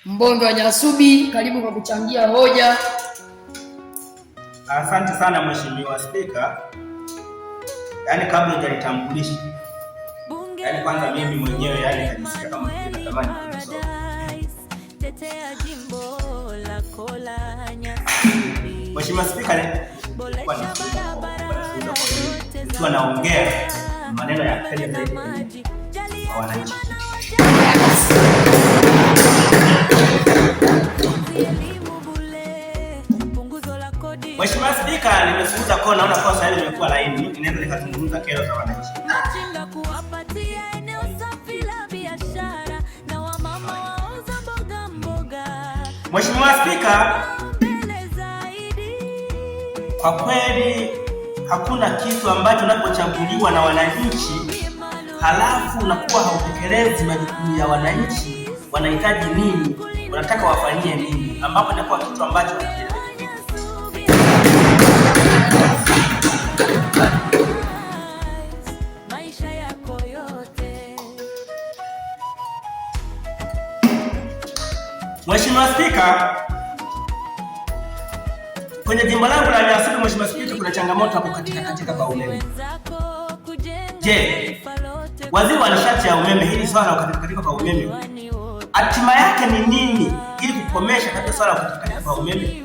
Mbonge wa Nyasubi, karibu kwa kuchangia hoja. Asante sana Mheshimiwa Spika. Yaani kabla hujanitambulisha, yaani kwanza mimi mwenyewe najisikia kama vile natamani kusoma. Mheshimiwa Spika, kwa naongea maneno ya Kenya zaidi kwa wananchi. Mheshimiwa Spika, nimezungumza kwa naona kwa sasa nimekuwa laini, inaweza nikazungumza kero za wananchi. Mheshimiwa Spika, kwa kweli hakuna kitu ambacho unapochaguliwa na wananchi halafu unakuwa hautekelezi majukumu ya wananchi. Wanahitaji nini, wanataka wafanyie nini, ambapo inakuwa kitu ambacho Mheshimiwa Spika, kwenye jimbo langu la Nyasubi, Mheshimiwa Spika, kuna changamoto hapo katika kwa umeme. Je, waziri wa nishati ya umeme, hili swala katika kwa umeme hatima yake ni nini ili kukomesha katika swala katika kwa umeme?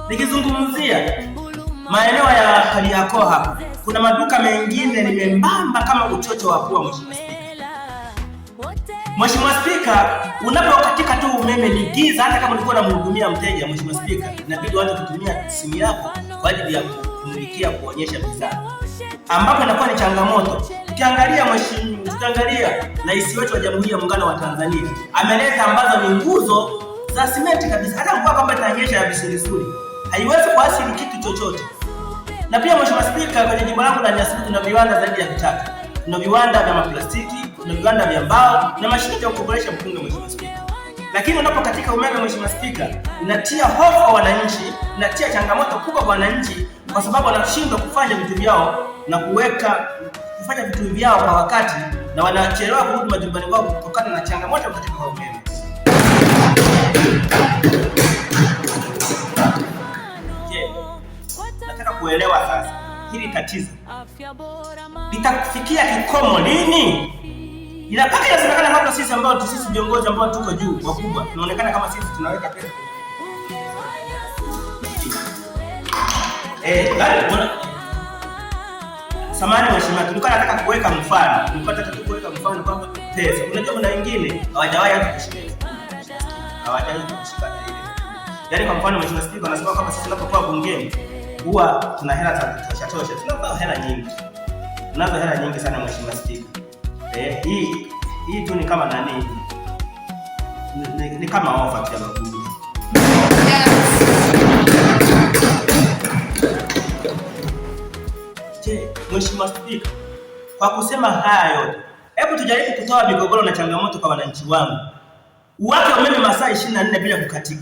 Nikizungumzia maeneo ya Kariakoo hapa, kuna maduka mengine ni membamba kama uchocho wa pua. Mheshimiwa Spika, unapokatika tu umeme ni giza, hata kama ulikuwa unamhudumia mteja. Mheshimiwa Spika, inabidi uanze kutumia simu yako kwa ajili ya kumulikia, kuonyesha bidhaa, ambapo inakuwa ni changamoto. Ukiangalia rais wetu wa Jamhuri ya Muungano wa Tanzania ameleta ambazo ni nguzo za simenti kabisa, hata mvua kama itanyesha ya visurisuri haiwezi kuathiri kitu chochote. Na pia Mheshimiwa Spika, kwenye jimbo langu la Nyasubi tuna viwanda zaidi ya 3. Tuna viwanda vya maplastiki, tuna viwanda vya mbao na mashine ya kuboresha mpunga. Mheshimiwa Spika, lakini unapokatika umeme, Mheshimiwa Spika, inatia hofu kwa wananchi, inatia changamoto kubwa kwa wananchi, kwa sababu wanashindwa kufanya vitu vyao na kufanya vitu vyao kwa wakati, na wanachelewa kurudi majumbani kwao kutokana na changamoto katika umeme. Nataka kuelewa sasa hili tatizo litafikia kikomo lini? Inapaka inasemekana hapa sisi ambao sisi viongozi ambao tuko juu wakubwa tunaonekana kama sisi tunaweka pesa. Samahani Mheshimiwa, tulikuwa nataka kuweka mfano. Kwamba pesa. Unajua kuna wengine hawajawahi hata kushika. Yaani kwa mfano Mheshimiwa Spika, anasema kama sisi tunapokuwa bungeni huwa tuna hela za tosha. Tunazo hela nyingi. Tunazo hela nyingi sana Mheshimiwa Spika. Hii tu ni kama nani? Ni kama ofa tu ya mabunge. Mheshimiwa Spika, kwa kusema haya yote, hebu tujaribu kutoa migogoro na changamoto kwa wananchi wangu. Uwake umeme masaa 24 bila kukatika.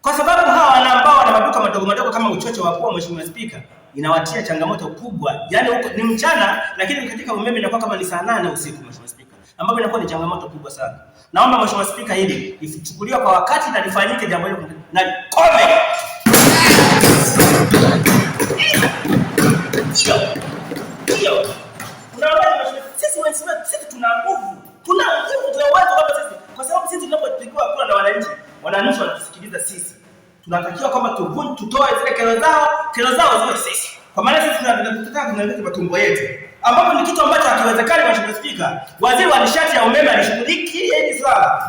Kwa sababu hawa ambao wana maduka madogo kama uchocho wa pua, Mheshimiwa Spika, inawatia changamoto kubwa. Yaani huko ni mchana lakini katika umeme inakuwa kama ni saa 8 usiku, Mheshimiwa Spika, ambapo inakuwa ni changamoto kubwa sana. Naomba Mheshimiwa Spika, hili lichukuliwe kwa wakati na lifanyike jambo hilo na kome. Sisi tuna nguvu. Tuna uwezo kama sisi. Kwa sababu sisi tunapopigiwa kura na wananchi wanatusikiliza sisi. Tunatakiwa kama tutoe zile kero zao ziwe sisi. Kwa maana sisi tunataka kunaleta matumbo yetu, ambapo ni kitu ambacho hakiwezekani. Mheshimiwa Spika, waziri wa nishati ya umeme alishughulikia hili swala.